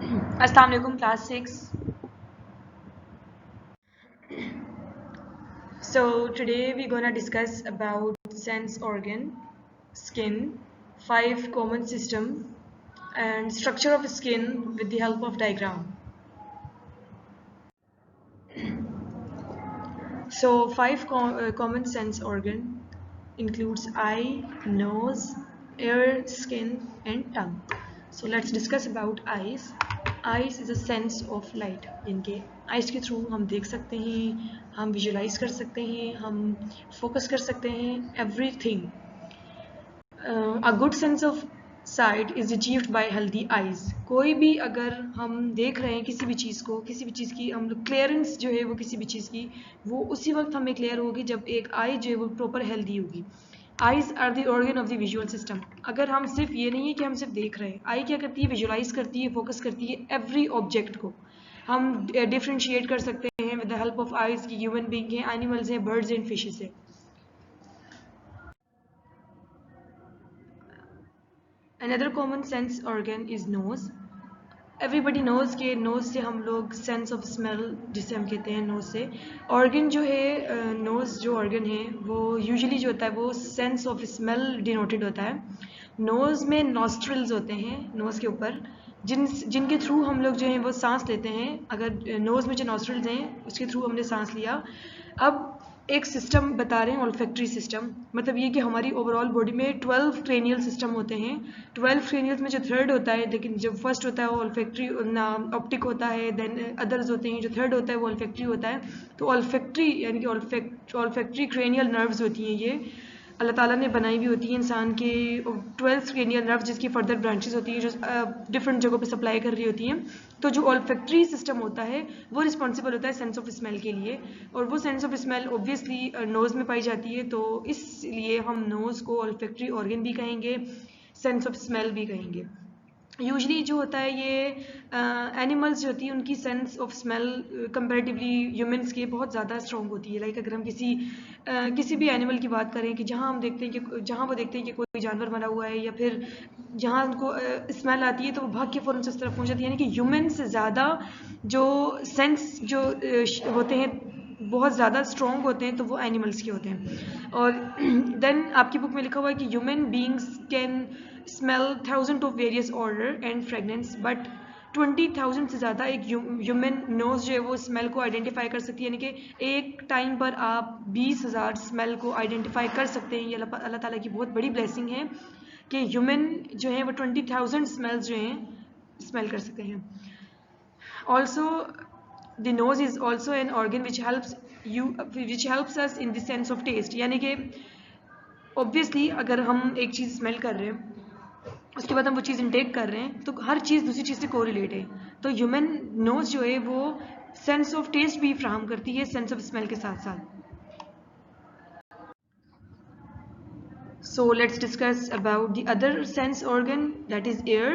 अस्सलाम वालेकुम class 6. So today we're gonna discuss about sense organ, skin, 5 common system and structure of skin with the help of diagram. So 5 common sense organ includes eye, nose, ear, skin and tongue. So let's discuss about eyes. Eyes is a sense of light. इनके eyes के through हम देख सकते हैं, हम visualize कर सकते हैं, हम focus कर सकते हैं, everything. A good sense of sight is achieved by healthy eyes. कोई भी अगर हम देख रहे हैं किसी भी चीज़ को, किसी भी चीज़ की हम लोग क्लियरेंस जो है वो किसी भी चीज़ की वो उसी वक्त हमें क्लियर होगी जब एक आई जो है वो प्रॉपर हेल्दी होगी. Eyes are the organ of the visual system. अगर हम सिर्फ ये नहीं है कि हम सिर्फ देख रहे हैं, आई क्या करती है, विजुअलाइज करती है, फोकस करती है एवरी ऑब्जेक्ट को. हम डिफ्रेंशिएट कर सकते हैं with the help of eyes की ह्यूमन बींग है, एनिमल्स हैं, बर्ड्स एंड फिशेस है. Another common sense organ is nose. Everybody nose के नोज़ से हम लोग सेंस ऑफ स्मेल जिसे हम कहते हैं नोज़ से. ऑर्गन जो है नोज़ जो ऑर्गन है वो यूजुअली जो होता है वो सेंस ऑफ स्मेल डिनोटेड होता है. नोज़ में नॉस्ट्रिल्स होते हैं नोज़ के ऊपर जिनके थ्रू हम लोग जो हैं वो सांस लेते हैं. अगर नोज़ में जो नॉस्ट्रिल्स हैं उसके थ्रू हमने सांस लिया. अब एक सिस्टम बता रहे हैं ऑल्फैक्टरी सिस्टम. मतलब ये कि हमारी ओवरऑल बॉडी में 12 क्रेनियल सिस्टम होते हैं. 12 क्रेनियल्स में जो थर्ड होता है, लेकिन जब फर्स्ट होता है वो ऑल्फैक्टरी ऑप्टिक होता है, देन अदर्स होते हैं. जो थर्ड होता है वो ऑल्फैक्टरी होता है. तो ऑल्फैक्टरी यानी कि ऑल्फैक्टरी क्रेनियल नर्व्स होती हैं. ये अल्लाह ताला ने बनाई हुई होती है इंसान के 12 क्रेनियल नर्व जिसकी फर्दर ब्रांचेस होती हैं जो डिफरेंट जगहों पे सप्लाई कर रही होती हैं. तो जो ऑल्फैक्टरी सिस्टम होता है वो रिस्पॉन्सिबल होता है सेंस ऑफ स्मेल के लिए. और वो sense of smell obviously nose में पाई जाती है. तो इसलिए हम नोज़ को ऑल्फैक्टरी ऑर्गन भी कहेंगे, सेंस ऑफ स्मेल भी कहेंगे. यूजली जो होता है ये एनिमल्स जो होती है उनकी sense of smell comparatively humans के बहुत ज़्यादा स्ट्रॉन्ग होती है. लाइक अगर हम किसी भी एनिमल की बात करें कि जहाँ हम देखते हैं कि जहाँ वो देखते हैं कि कोई जानवर मरा हुआ है या फिर जहाँ उनको स्मेल आती है तो वो भाग के फ़ौरन से उस तरफ पहुँच जाती है. यानी कि ह्यूमन से ज़्यादा जो सेंस जो होते हैं बहुत ज़्यादा स्ट्रॉन्ग होते हैं तो वो एनिमल्स के होते हैं. और देन आपकी बुक में लिखा हुआ है कि human beings can smell 1000 of various order and fragrance, but 20,000 से ज़्यादा एक ह्यूमन नोज़ जो है वो स्मेल को आइडेंटिफाई कर सकती है. यानी कि एक टाइम पर आप 20,000 स्मेल को आइडेंटिफाई कर सकते हैं. ये अल्लाह ताला की बहुत बड़ी ब्लेसिंग है कि ह्यूमन जो है वो 20,000 स्मेल्स जो हैं स्मेल कर सकते हैं. Also the nose is also an organ which helps us in the sense of taste. यानी कि ऑब्वियसली अगर हम एक चीज़ स्मेल कर रहे हैं उसके बाद हम वो चीज़ इनटेक कर रहे हैं तो हर चीज़ दूसरी चीज़ से कोरिलेट है. तो ह्यूमन नोज जो है वो सेंस ऑफ टेस्ट भी फ्राहम करती है सेंस ऑफ स्मेल के साथ साथ. So let's discuss about the other sense organ that is air.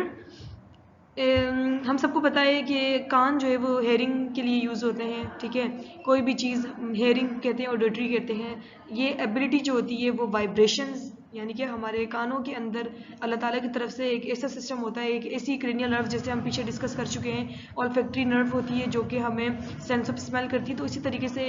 हम सबको पता है कि कान जो है वो हेयरिंग के लिए यूज़ होते हैं. ठीक है, कोई भी चीज़ हेयरिंग कहते हैं, ऑडिटरी कहते हैं. ये एबिलिटी जो होती है वो वाइब्रेशंस यानी कि हमारे कानों के अंदर अल्लाह ताला की तरफ से एक ऐसा सिस्टम होता है, एक ऐसी क्रेनियल नर्व जैसे हम पीछे डिस्कस कर चुके हैं ऑल्फैक्टरी नर्व होती है जो कि हमें सेंस ऑफ स्मेल करती है. तो इसी तरीके से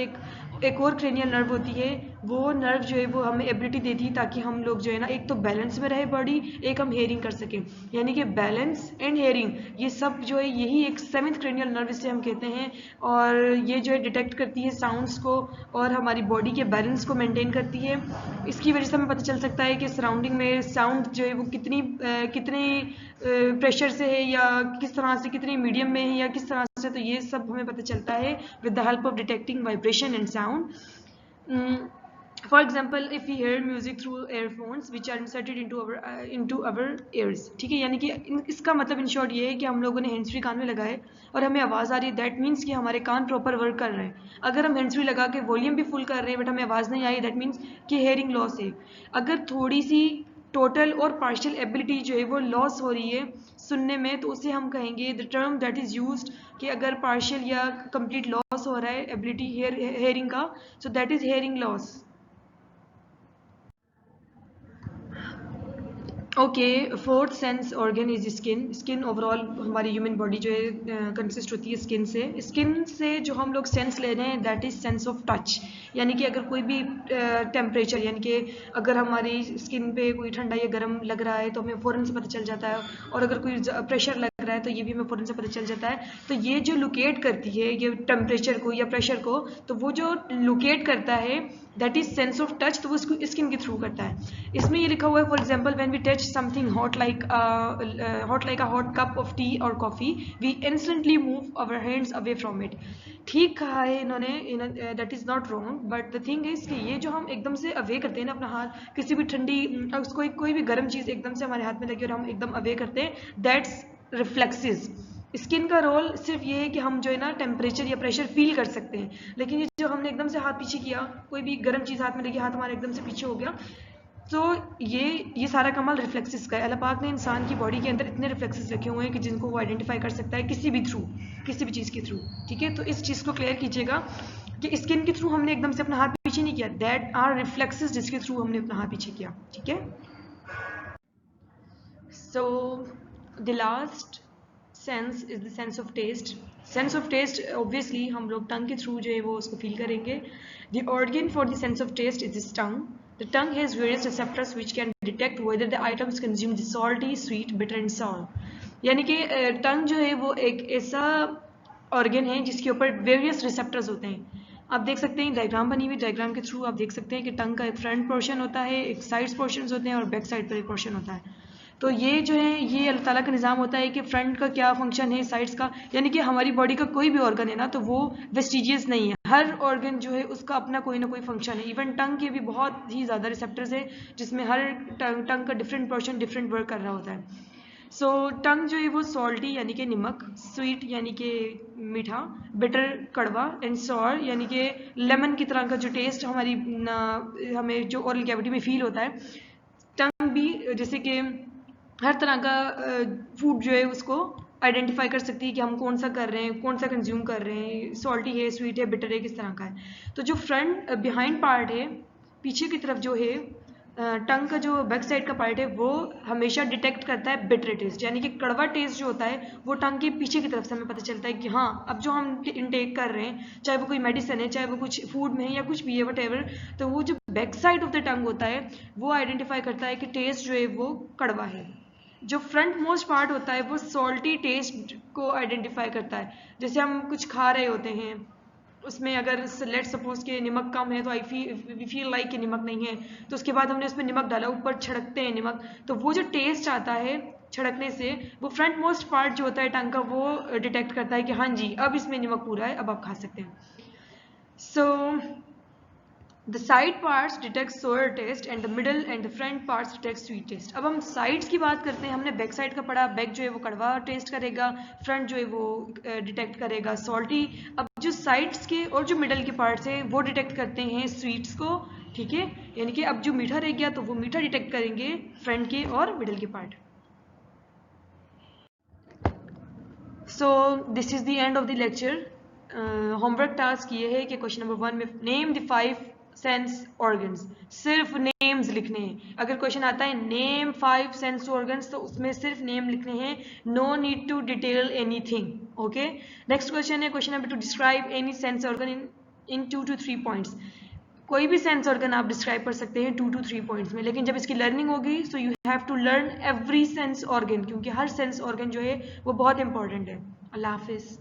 एक और क्रेनियल नर्व होती है. वो नर्व जो है वो हमें एबिलिटी देती है ताकि हम लोग जो है ना एक तो बैलेंस में रहे बॉडी, एक हम हेयरिंग कर सकें. यानी कि बैलेंस एंड हेयरिंग ये सब जो है यही एक 7th क्रेनियल नर्व जिसे हम कहते हैं. और ये जो है डिटेक्ट करती है साउंड्स को और हमारी बॉडी के बैलेंस को मेंटेन करती है. इसकी वजह से हमें पता चल सकता है कि सराउंडिंग में साउंड जो है वो कितनी प्रेशर से है या किस तरह से, कितनी मीडियम में है या किस तरह से. तो ये सब हमें पता चलता है with the help of detecting vibration and sound. For example, if we hear music through earphones which are inserted into our ears. ठीक है, यानी कि इसका मतलब इन शॉर्ट ये है कि हम लोगों ने हैंड्स फ्री कान में लगाए और हमें आवाज़ आ रही है. दैट मीन्स कि हमारे कान प्रॉपर वर्क कर रहे हैं. अगर हम हैंड्स फ्री लगा के वॉल्यूम भी फुल कर रहे हैं बट हमें आवाज़ नहीं आई, दैट मीन्स कि हेयरिंग लॉस है. अगर थोड़ी सी टोटल और पार्शियल एबिलिटी जो है वो लॉस हो रही है सुनने में तो उसे हम कहेंगे the term that is used कि अगर पार्शियल या कंप्लीट लॉस हो रहा है एबिलिटी हेयरिंग का, so that is hearing loss. Okay, fourth sense organ is skin. Skin overall हमारी ह्यूमन बॉडी जो है कंसिस्ट होती है स्किन से। स्किन से जो हम लोग सेंस ले रहे हैं that is sense of touch, यानी कि अगर कोई भी टेम्परेचर, यानी कि अगर हमारी स्किन पे कोई ठंडा या गर्म लग रहा है तो हमें फ़ौरन से पता चल जाता है, और अगर कोई प्रेशर लग रहा है तो ये भी हमें फ़ौरन से पता चल जाता है। तो ये जो लोकेट करती है ये टेम्परेचर को या प्रेशर को, तो वो जो लोकेट करता है that is sense of touch, तो वो उसको स्किन के थ्रू करता है। इसमें ये लिखा हुआ है for example when we touch something hot like a hot cup of tea और coffee we instantly move our hands away from it. ठीक कहा है इन्होंने, that is not wrong, but the thing is कि ये जो हम एकदम से अवे करते हैं ना अपना हाथ, किसी भी ठंडी कोई भी गर्म चीज़ एकदम से हमारे हाथ में लगी और हम एकदम अवे करते हैं, दैट्स रिफ्लेक्सेस। स्किन का रोल सिर्फ ये है कि हम जो है ना टेम्परेचर या प्रेशर फील कर सकते हैं, लेकिन ये जो हमने एकदम से हाथ पीछे किया, कोई भी गर्म चीज़ हाथ में लगी, हाथ हमारा एकदम से पीछे हो गया, तो ये सारा कमाल रिफ्लेक्सेस का है। अल्लाह पाक ने इंसान की बॉडी के अंदर इतने रिफ्लेक्सेस रखे हुए हैं कि जिनको वो आइडेंटिफाई कर सकता है किसी भी चीज़ के थ्रू। ठीक है, तो इस चीज़ को क्लियर कीजिएगा कि स्किन के थ्रू हमने एकदम से अपना हाथ पीछे नहीं किया, दैट आर रिफ्लेक्सेस जिसके थ्रू हमने अपना हाथ पीछे किया। ठीक है, so the last sense is the sense of taste. Sense of taste obviously हम लोग टंग के थ्रू जो है वो उसको फील करेंगे। The organ for the sense of taste is this tongue. The tongue has various receptors which can detect whether the items consumed is salty, sweet, bitter and sour. यानी कि टंग जो है वो एक ऐसा ऑर्गन है जिसके ऊपर वेरियस रिसेप्टर्स होते हैं। आप देख सकते हैं डायग्राम बनी हुई, डायग्राम के थ्रू आप देख सकते हैं कि टंग का एक फ्रंट पोर्शन होता है, एक साइड्स पोर्शन होते हैं और बैक साइड पर एक पोर्शन होता है। तो ये जो है ये अल्लाह ताला का निज़ाम होता है कि फ्रंट का क्या फंक्शन है, साइड्स का, यानी कि हमारी बॉडी का कोई भी ऑर्गन है ना तो वो वेस्टिजियस नहीं है। हर ऑर्गन जो है उसका अपना कोई ना कोई फंक्शन है। इवन टंग के भी बहुत ही ज़्यादा रिसेप्टर्स है जिसमें हर टंग का डिफरेंट पोर्शन डिफरेंट वर्क कर रहा होता है। सो टंग जो है वो सॉल्टी यानी कि नमक, स्वीट यानी कि मीठा, बिटर कड़वा एंड सॉर यानी कि लेमन की तरह का जो टेस्ट हमारी हमें जो ओरल कैविटी में फील होता है। टंग भी जैसे कि हर तरह का फूड जो है उसको आइडेंटिफाई कर सकती है कि हम कौन सा कर रहे हैं, कौन सा कंज्यूम कर रहे हैं, सॉल्टी है, स्वीट है, बिटर है, किस तरह का है। तो जो फ्रंट बिहाइंड पार्ट है, पीछे की तरफ जो है टंग का जो बैक साइड का पार्ट है वो हमेशा डिटेक्ट करता है बिटर टेस्ट, यानी कि कड़वा टेस्ट जो होता है वो टंग के पीछे की तरफ से हमें पता चलता है कि हाँ अब जो हम इनटेक कर रहे हैं, चाहे वो कोई मेडिसिन है, चाहे वो कुछ फूड में है या कुछ भी है वट, तो वो जो back side of the tongue होता है वो आइडेंटिफाई करता है कि टेस्ट जो है वो कड़वा है। जो फ्रंट मोस्ट पार्ट होता है वो सॉल्टी टेस्ट को आइडेंटिफाई करता है। जैसे हम कुछ खा रहे होते हैं, उसमें अगर लेट सपोज के नमक कम है तो वी फील लाइक कि नमक नहीं है, तो उसके बाद हमने उसमें नमक डाला, ऊपर छिड़कते हैं नमक, तो वो जो टेस्ट आता है छिड़कने से वो फ्रंट मोस्ट पार्ट जो होता है टंग का वो डिटेक्ट करता है कि हाँ जी अब इसमें नमक पूरा है, अब आप खा सकते हैं। So the side parts detect सोर test and the middle and the front parts detect sweet taste. अब हम साइड्स की बात करते हैं, हमने बैक साइड का पढ़ा, बैक जो है वो कड़वा टेस्ट करेगा, फ्रंट जो है वो डिटेक्ट करेगा सॉल्टी। अब जो साइड्स के और जो मिडल के पार्ट्स हैं वो डिटेक्ट करते हैं स्वीट्स को। ठीक है, यानी कि अब जो मीठा रह गया तो वो मीठा डिटेक्ट करेंगे फ्रंट के और मिडल के part. So this is the end of the lecture. Homework task ये है कि क्वेश्चन नंबर 1 में नेम द 5 सेंस ऑर्गन्स, सिर्फ नेम्स लिखने हैं। अगर क्वेश्चन आता है नेम 5 सेंस ऑर्गन्स तो उसमें सिर्फ नेम लिखने हैं, no need to detail anything. Okay, next question है question number 2 describe any sense organ in 2 to 3 points. कोई भी सेंस ऑर्गन आप डिस्क्राइब कर सकते हैं 2 to 3 पॉइंट्स में, लेकिन जब इसकी लर्निंग होगी so you have to learn every sense organ, क्योंकि हर सेंस ऑर्गन जो है वो बहुत इंपॉर्टेंट है। अल्लाह हाफिज़।